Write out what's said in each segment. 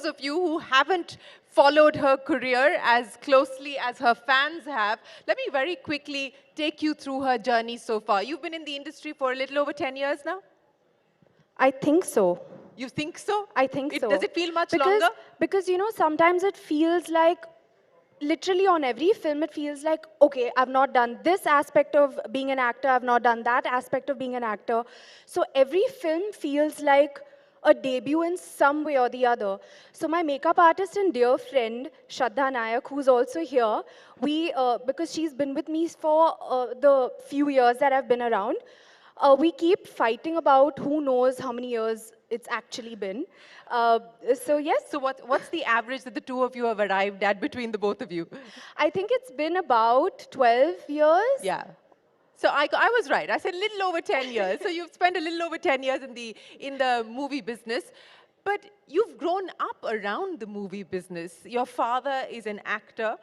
of you who haven't followed her career as closely as her fans have, let me very quickly take you through her journey so far. You've been in the industry for a little over 10 years now? I think so. You think so? I think so. Does it feel much because, longer? Because, you know, sometimes it feels like, literally on every film, it feels like, okay, I've not done this aspect of being an actor, I've not done that aspect of being an actor. So every film feels like a debut in some way or the other. So my makeup artist and dear friend, Shraddha Nayak, who's also here, because she's been with me for the few years that I've been around, we keep fighting about who knows how many years it's actually been. So yes. So what's the average that the two of you have arrived at between the both of you? I think it's been about 12 years. Yeah. So I was right. I said a little over 10 years. So you've spent a little over 10 years in the movie business. But you've grown up around the movie business. Your father is an actor.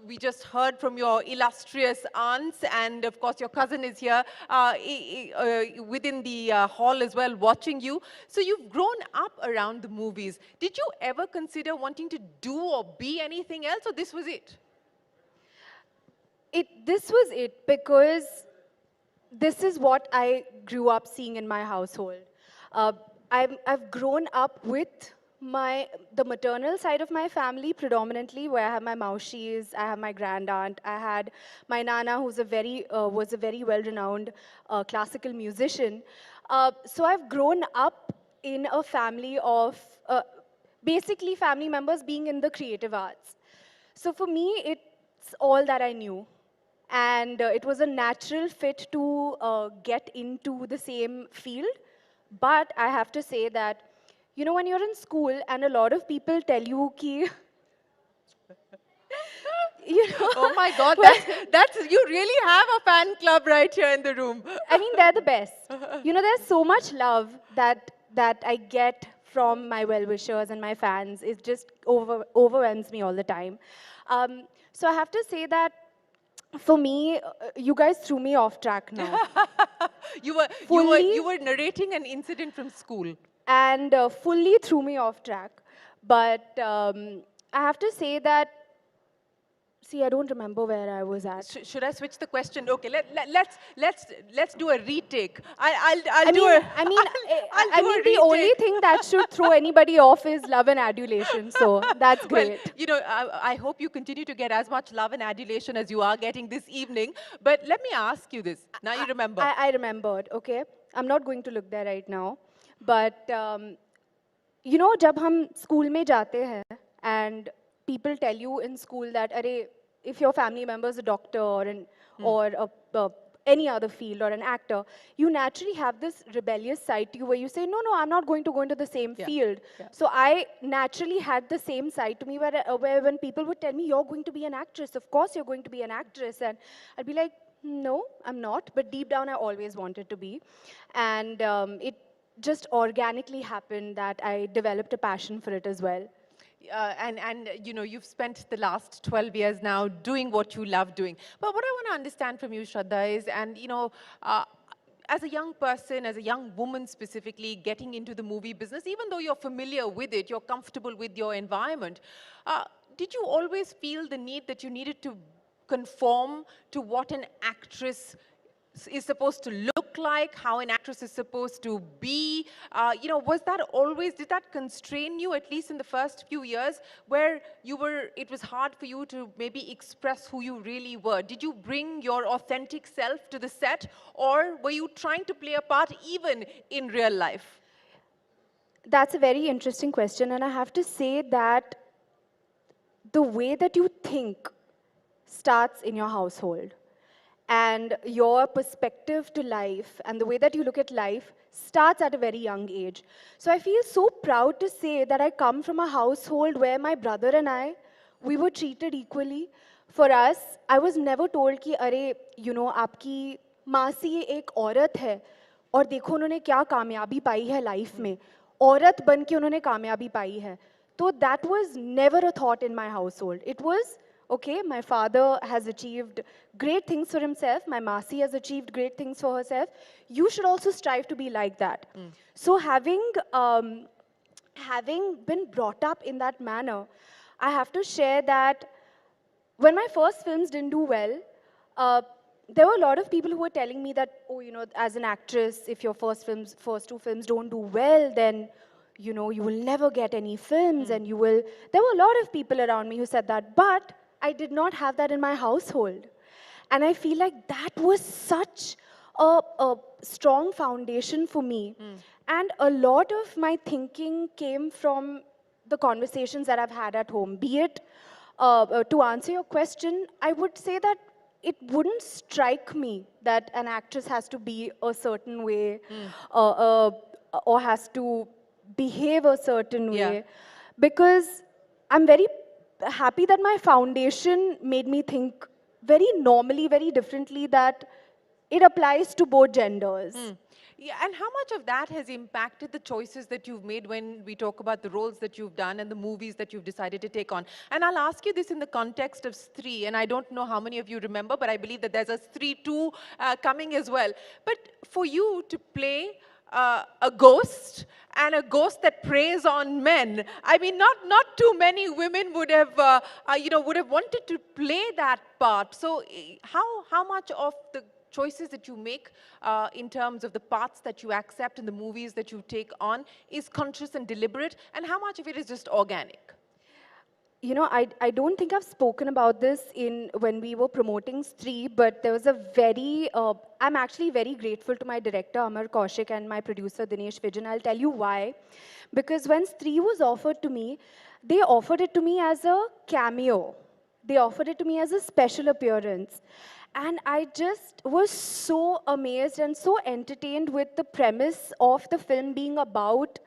We just heard from your illustrious aunts, and of course your cousin is here within the hall as well, watching you. So you've grown up around the movies. Did you ever consider wanting to do or be anything else, or this was it? This was it, because this is what I grew up seeing in my household. I've grown up with the maternal side of my family predominantly, where I have my maushis, I have my grand aunt, I had my nana, who's was a very well-renowned classical musician. So I've grown up in a family of basically family members being in the creative arts. So for me, it's all that I knew. And it was a natural fit to get into the same field. But I have to say that, you know, when you're in school and a lot of people tell you ki, you know. Oh my God, you really have a fan club right here in the room. I mean, they're the best. You know, there's so much love that I get from my well-wishers and my fans. It just overwhelms me all the time. So I have to say that, for me, you guys threw me off track now. You were narrating an incident from school. And fully threw me off track. But I have to say that, see, I don't remember where I was at. Should I switch the question? Okay, let's do a retake. I mean, the only thing that should throw anybody off is love and adulation. So that's great. Well, you know, I hope you continue to get as much love and adulation as you are getting this evening. But let me ask you this. Now you remember. I remembered. Okay, I'm not going to look there right now. But you know, जब हम school में जाते हैं and people tell you in school that, if your family member is a doctor or any other field or an actor, you naturally have this rebellious side to you where you say, no, I'm not going to go into the same field. Yeah. So I naturally had the same side to me where when people would tell me, you're going to be an actress, of course you're going to be an actress. And I'd be like, no, I'm not. But deep down, I always wanted to be. And it just organically happened that I developed a passion for it as well. And you know, you've spent the last 12 years now doing what you love doing. But what I want to understand from you, Shraddha, is, and you know, as a young person, as a young woman specifically, getting into the movie business, even though you're familiar with it, you're comfortable with your environment, did you always feel the need that you needed to conform to what an actress is supposed to look like, how an actress is supposed to be? You know, did that constrain you, at least in the first few years, where it was hard for you to maybe express who you really were? Did you bring your authentic self to the set, or were you trying to play a part even in real life? That's a very interesting question, and I have to say that the way that you think starts in your household. And your perspective to life and the way that you look at life starts at a very young age. So I feel so proud to say that I come from a household where my brother and we were treated equally. For us, I was never told कि अरे, you know, आपकी मासी एक औरत है और देखो उन्होंने क्या कामयाबी पाई है लाइफ में, औरत बन के उन्होंने कामयाबी पाई है. So that was never a thought in my household. It was, okay, my father has achieved great things for himself. My Masi has achieved great things for herself. You should also strive to be like that. So having having been brought up in that manner, I have to share that when my first films didn't do well, uh, there were a lot of people who were telling me that, oh, you know, as an actress, if your first two films don't do well, then, you know, you will never get any films and you will. There were a lot of people around me who said that, but I did not have that in my household. And I feel like that was such a strong foundation for me. And a lot of my thinking came from the conversations that I've had at home. Be it, to answer your question, I would say that it wouldn't strike me that an actress has to be a certain way or has to behave a certain way, because I'm very happy that my foundation made me think very normally, very differently, that it applies to both genders. Yeah, and how much of that has impacted the choices that you've made when we talk about the roles that you've done and the movies that you've decided to take on? And I'll ask you this in the context of Stree, and I don't know how many of you remember, but I believe that there's a Stree 2 coming as well. But for you to play a ghost, and a ghost that preys on men. I mean, not too many women would have, would have wanted to play that part. So, how much of the choices that you make in terms of the parts that you accept in the movies that you take on is conscious and deliberate, and how much of it is just organic? You know, I don't think I've spoken about this when we were promoting Stree, but there was a very, I'm actually very grateful to my director, Amar Kaushal, and my producer, Dinesh Vijan. I'll tell you why. Because when Stree was offered to me, they offered it to me as a cameo. They offered it to me as a special appearance. And I just was so amazed and so entertained with the premise of the film being about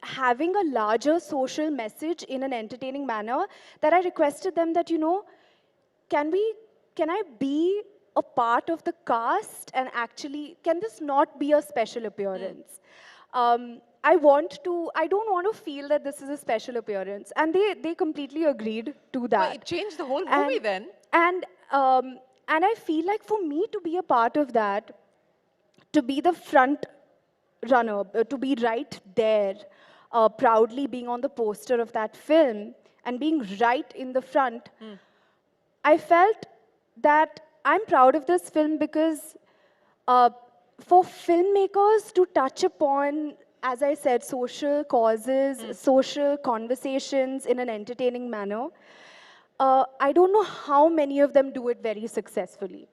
having a larger social message in an entertaining manner, that I requested them that, you know, can I be a part of the cast, and actually, can this not be a special appearance? I don't want to feel that this is a special appearance. And they completely agreed to that. Well, it changed the whole movie then. And I feel like for me to be a part of that, to be the front runner, to be right there, proudly being on the poster of that film and being right in the front, I felt that I'm proud of this film because for filmmakers to touch upon, as I said, social causes, social conversations in an entertaining manner, I don't know how many of them do it very successfully.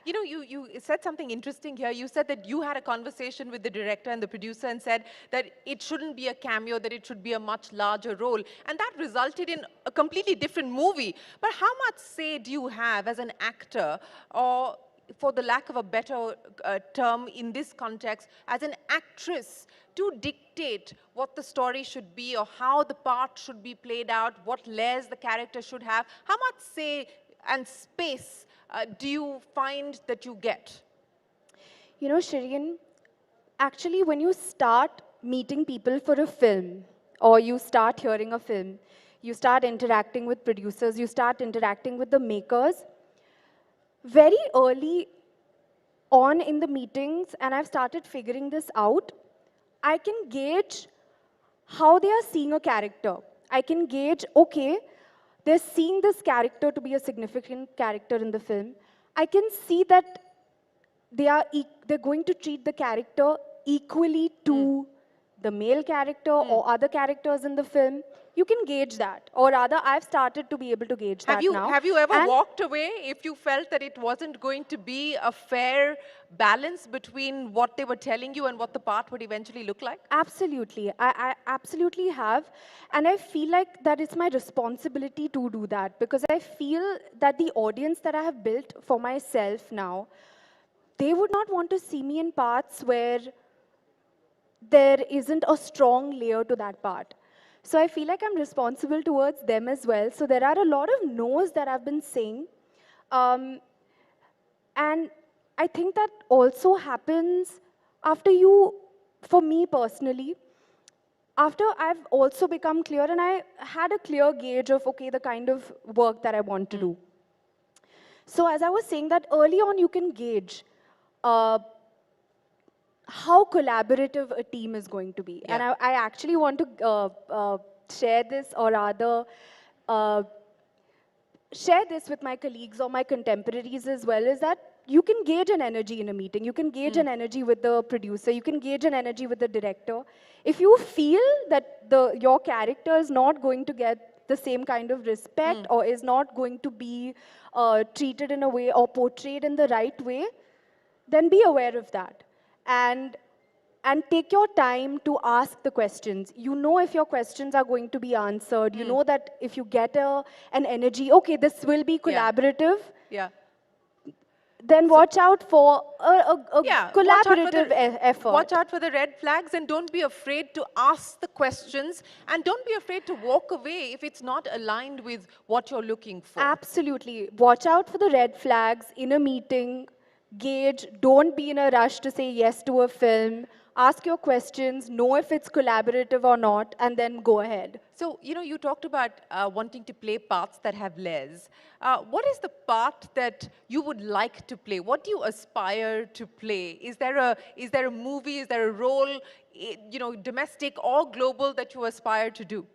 You know, you said something interesting here. You said that you had a conversation with the director and the producer and said that it shouldn't be a cameo, that it should be a much larger role. And that resulted in a completely different movie. But how much say do you have as an actor, or for the lack of a better term in this context, as an actress, to dictate what the story should be or how the part should be played out, what layers the character should have? How much say and space do you find that you get? You know, Shereen, actually, when you start meeting people for a film, or you start hearing a film, you start interacting with producers, you start interacting with the makers, very early on in the meetings, and I've started figuring this out, I can gauge how they are seeing a character. I can gauge, okay, they're seeing this character to be a significant character in the film. I can see that they're going to treat the character equally to the male character or other characters in the film. You can gauge that. Or rather, I've started to be able to gauge that now. Have you ever walked away if you felt that it wasn't going to be a fair balance between what they were telling you and what the part would eventually look like? Absolutely. I absolutely have. And I feel like that it's my responsibility to do that, because I feel that the audience that I have built for myself now, they would not want to see me in parts where there isn't a strong layer to that part. So I feel like I'm responsible towards them as well. So there are a lot of no's that I've been saying. And I think that also happens after you, for me personally, after I've also become clear and I had a clear gauge of, okay, the kind of work that I want to do. So as I was saying that early on, you can gauge how collaborative a team is going to be. Yeah. And I actually want to share this, or rather, uh, share this with my colleagues or my contemporaries as well, is that you can gauge an energy in a meeting. You can gauge an energy with the producer. You can gauge an energy with the director. If you feel that your character is not going to get the same kind of respect or is not going to be treated in a way or portrayed in the right way, then be aware of that. And take your time to ask the questions. You know if your questions are going to be answered. You know that if you get an energy, okay, this will be Yeah. collaborative, Yeah. then watch out for a Yeah, collaborative effort. watch out for the red flags, and don't be afraid to ask the questions, and don't be afraid to walk away if it's not aligned with what you're looking for. Absolutely. Watch out for the red flags in a meeting. Gauge. Don't be in a rush to say yes to a film. Ask your questions. Know if it's collaborative or not, and then go ahead. So, you talked about wanting to play parts that have layers. What is the part that you would like to play? What do you aspire to play? Is there a movie? Is there a role, domestic or global, that you aspire to do?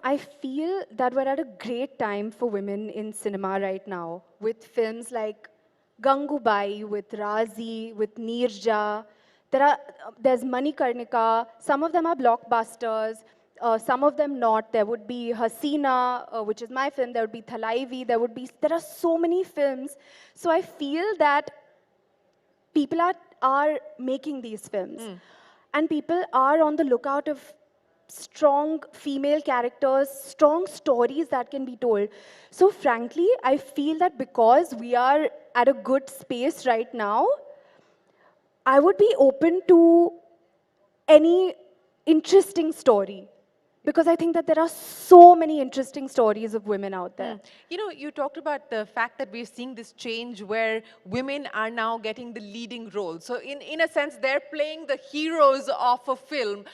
I feel that we're at a great time for women in cinema right now, with films like Gangubai, with Razi, with Neerja. There's Manikarnika. Some of them are blockbusters. Some of them not. There would be Hasina, which is my film. There would be Thalaivi. There are so many films. So I feel that people are making these films. And people are on the lookout of strong female characters, strong stories that can be told. So frankly, I feel that because we are at a good space right now, I would be open to any interesting story. Because I think that there are so many interesting stories of women out there. You talked about the fact that we're seeing this change where women are now getting the leading role. So in a sense, they're playing the heroes of a film.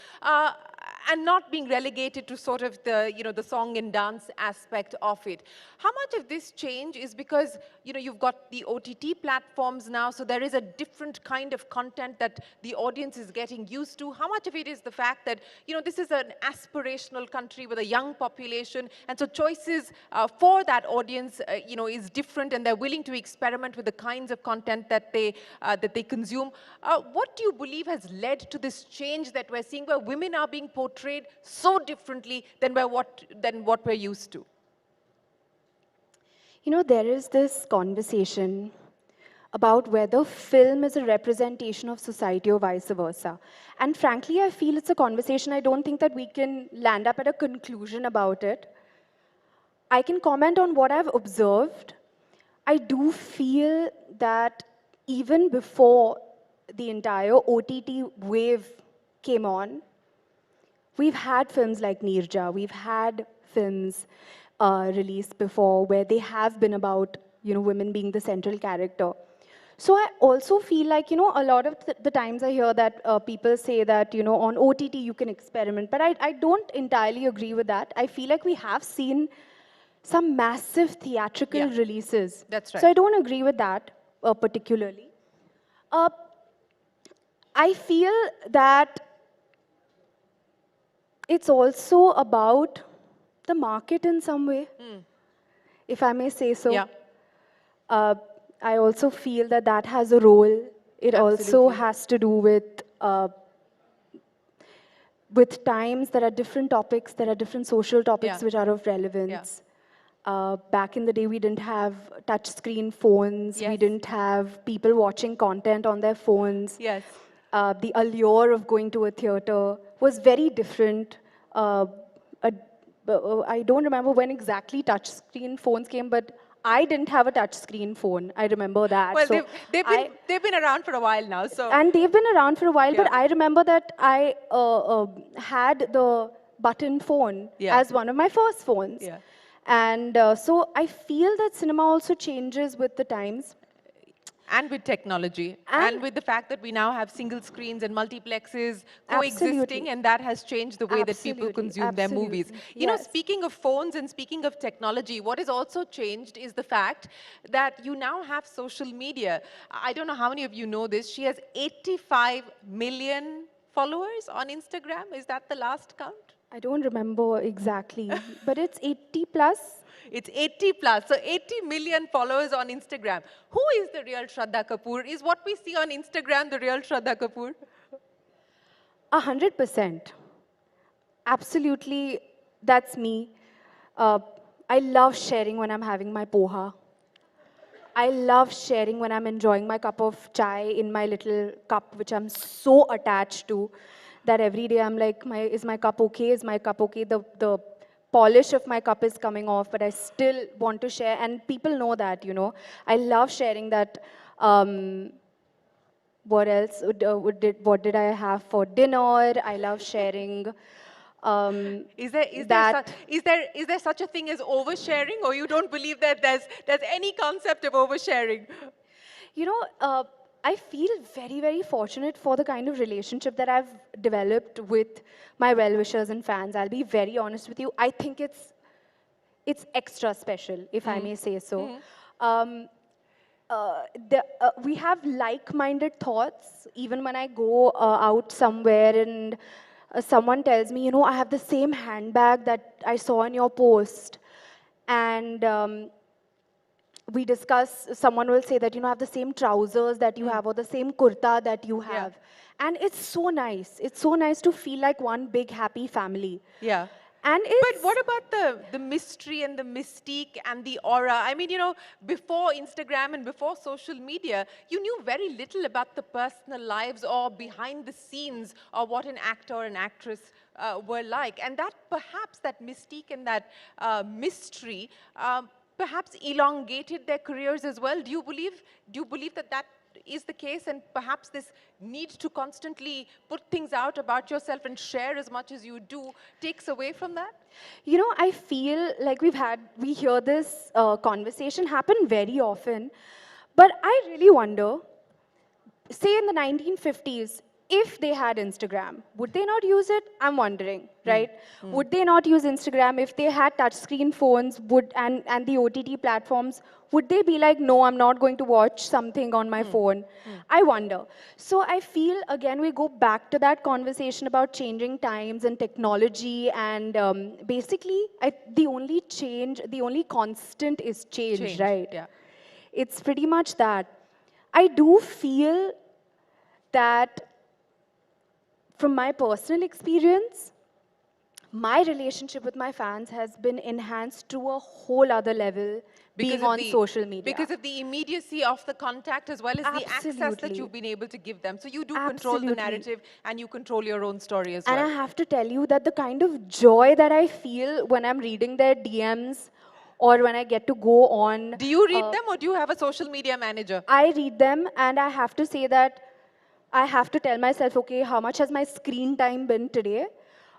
And not being relegated to sort of the song and dance aspect of it. How much of this change is because, you've got the OTT platforms now, so there is a different kind of content that the audience is getting used to? How much of it is the fact that, this is an aspirational country with a young population, and so choices for that audience, is different, and they're willing to experiment with the kinds of content that they consume? What do you believe has led to this change that we're seeing, where women are being portrayed so differently than what we're used to? There is this conversation about whether film is a representation of society or vice versa. And frankly, I feel it's a conversation. I don't think that we can land up at a conclusion about it. I can comment on what I've observed. I do feel that even before the entire OTT wave came on, we've had films like Neerja, we've had films released before where they have been about, women being the central character. So I also feel like, a lot of the times I hear that people say that, on OTT you can experiment, but I don't entirely agree with that. I feel like we have seen some massive theatrical releases. That's right. So I don't agree with that particularly. I feel that it's also about the market in some way, if I may say so. Yeah. I also feel that that has a role. It also has to do with times. There are different topics, there are different social topics which are of relevance. Back in the day, we didn't have touch screen phones. We didn't have people watching content on their phones. Yes. The allure of going to a theater was very different. I don't remember when exactly touch screen phones came, but I didn't have a touch screen phone. I remember that. Well, so they've been around for a while now. So. And they've been around for a while, but I remember that I had the button phone as one of my first phones. And so I feel that cinema also changes with the times. And with technology, and with the fact that we now have single screens and multiplexes coexisting, Absolutely. and that has changed the way that people Absolutely. consume their movies. Absolutely. You know, Yes. speaking of phones and speaking of technology, what has also changed is the fact that you now have social media. I don't know how many of you know this. She has 85 million followers on Instagram. Is that the last count? I don't remember exactly, but it's 80 plus. It's 80 plus, so 80 million followers on Instagram. Who is the real Shraddha Kapoor? Is what we see on Instagram the real Shraddha Kapoor? 100%. Absolutely, that's me. Uh, I love sharing when I'm having my poha. I love sharing when I'm enjoying my cup of chai in my little cup, which I'm so attached to that every day I'm like, is my cup okay? Is my cup okay? The polish of my cup is coming off, but I still want to share. And people know that, you know. I love sharing that. What else? What did I have for dinner? I love sharing that. Is there such a thing as oversharing, or you don't believe that there's any concept of oversharing? You know, I feel very, very fortunate for the kind of relationship that I've developed with my well-wishers and fans. I'll be very honest with you. I think it's extra special, if I may say so. Um, we have like-minded thoughts. Even when I go out somewhere and someone tells me, you know, I have the same handbag that I saw in your post, and we discuss, someone will say that, you know, I have the same trousers that you have or the same kurta that you have. And it's so nice. It's so nice to feel like one big happy family. Yeah. And But what about the mystery and the mystique and the aura? I mean, you know, before Instagram and before social media, you knew very little about the personal lives or behind the scenes or what an actor or an actress were like. And that perhaps that mystique and that mystery perhaps elongated their careers as well. Do you believe that that is the case, and perhaps this need to constantly put things out about yourself and share as much as you do takes away from that? you know, I feel like we hear this conversation happen very often, but I really wonder, say in the 1950s, if they had Instagram, would they not use it? I'm wondering, right? Would they not use Instagram if they had touchscreen phones and the OTT platforms? Would they be like, no, I'm not going to watch something on my phone? I wonder. So I feel, again, we go back to that conversation about changing times and technology, and basically, the only constant is change, right? Yeah. It's pretty much that. I do feel that from my personal experience, my relationship with my fans has been enhanced to a whole other level being on social media. Because of the immediacy of the contact as well as the access that Absolutely. you've been able to give them. So you do control the Absolutely. narrative and you control your own story as And well. I have to tell you that the kind of joy that I feel when I'm reading their DMs or when I get to go on. Do you read them, or do you have a social media manager? I read them, and I have to say that I have to tell myself, okay, how much has my screen time been today?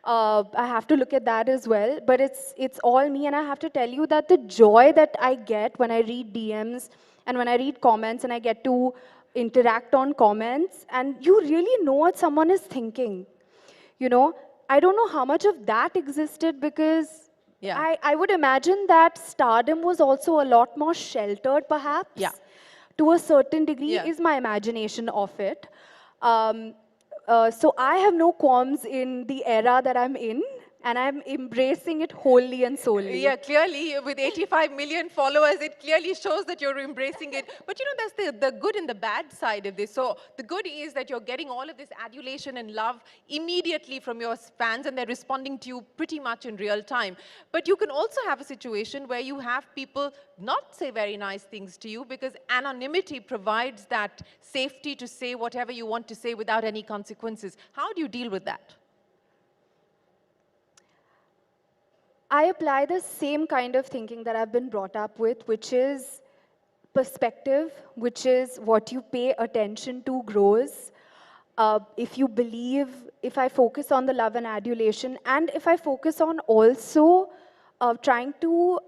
I have to look at that as well. But it's all me, and I have to tell you that the joy that I get when I read DMs and when I read comments and I get to interact on comments, and you really know what someone is thinking. You know, I don't know how much of that existed because I would imagine that stardom was also a lot more sheltered, perhaps. Yeah. To a certain degree, is my imagination of it. So I have no qualms in the era that I'm in, and I'm embracing it wholly and solely. Yeah, clearly, with 85 million followers, it clearly shows that you're embracing it. But you know, there's the good and the bad side of this. So the good is that you're getting all of this adulation and love immediately from your fans, and they're responding to you pretty much in real time. But you can also have a situation where you have people not say very nice things to you because anonymity provides that safety to say whatever you want to say without any consequences. How do you deal with that? I apply the same kind of thinking that I've been brought up with, which is perspective, which is what you pay attention to grows. If I focus on the love and adulation, and if I focus on also trying to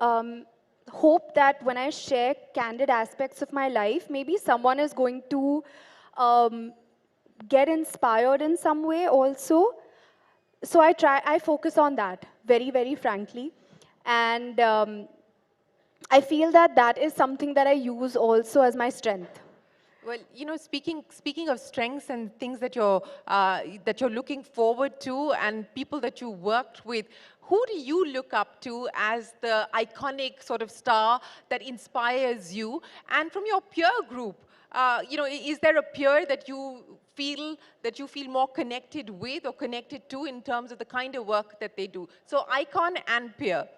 hope that when I share candid aspects of my life, maybe someone is going to um, get inspired in some way also. So I focus on that very, very frankly. And I feel that that is something that I use also as my strength. Well, speaking of strengths and things that you're looking forward to, and people that you worked with, who do you look up to as the iconic sort of star that inspires you? And from your peer group, is there a peer that you feel more connected with or connected to in terms of the kind of work that they do? So icon and peer.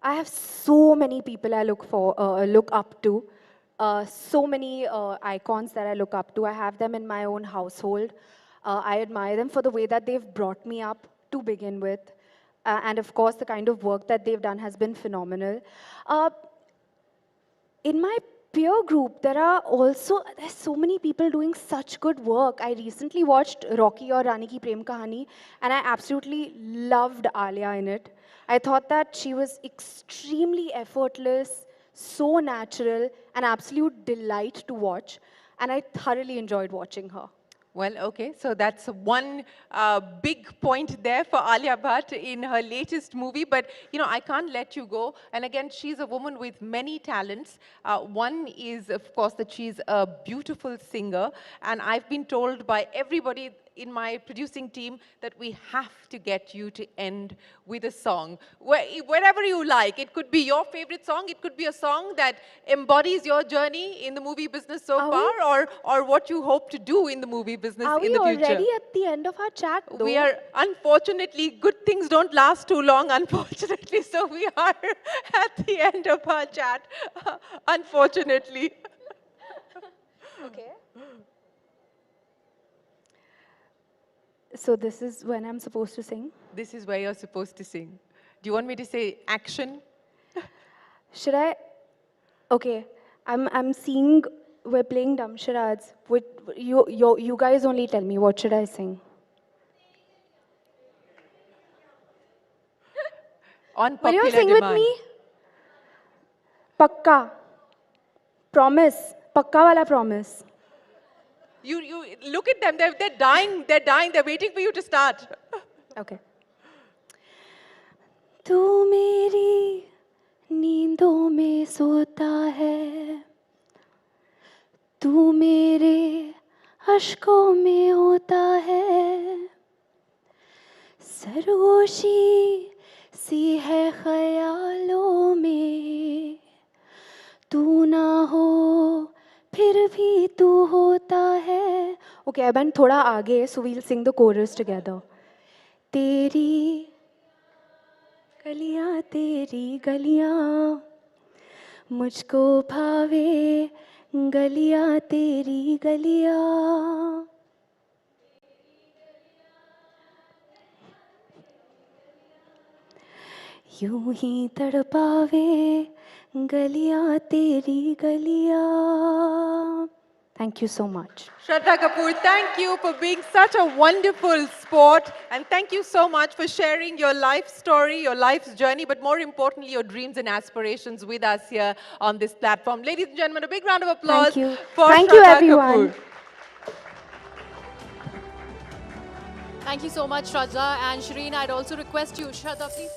I have so many people I look up to, so many icons that I look up to. I have them in my own household. I admire them for the way that they've brought me up to begin with, and of course, the kind of work that they've done has been phenomenal. Uh, in my peer group, there's so many people doing such good work. I recently watched Rocky or Rani Ki Prem Kahani, and I absolutely loved Alia in it. I thought that she was extremely effortless, so natural, an absolute delight to watch, and I thoroughly enjoyed watching her. Well, okay, so that's one big point there for Alia Bhatt in her latest movie. But, I can't let you go. And again, she's a woman with many talents. One is, of course, that she's a beautiful singer. And I've been told by everybody in my producing team that we have to get you to end with a song. Wherever you like. It could be your favorite song. It could be a song that embodies your journey in the movie business so Are far, we? or what you hope to do in the movie business Are in we the future. already at the end of our chat, though? We are, unfortunately, good things don't last too long, unfortunately, so we are at the end of our chat, unfortunately. Okay. So this is when I'm supposed to sing? This is where you're supposed to sing. Do you want me to say action? Should I? Okay, I'm seeing we're playing dumb charades. You guys only tell me what should I sing. On Will you popular sing with demand. me? Pakka. Promise. Pakka wala promise. You look at them, they're dying, they're waiting for you to start. Okay. तू मेरी नींदों में सोता है तू मेरे अश्कों में होता है सरगोशी सी है ख्यालों में तू ना हो फिर भी तू होता है ओके आई बैंड थोड़ा आगे so we'll sing the chorus together तेरी गलियां मुझको भावे गलियां तेरी गलियां यूं ही तड़पावे गलियां तेरी गलियां Thank you so much. Shraddha Kapoor, thank you for being such a wonderful sport, and thank you so much for sharing your life story, your life's journey, but more importantly, your dreams and aspirations with us here on this platform. Ladies and gentlemen, a big round of applause Thank you. for Thank Shraddha you, everyone. Kapoor. Thank you so much, Shraddha. And Shereen, I'd also request you, Shraddha, please.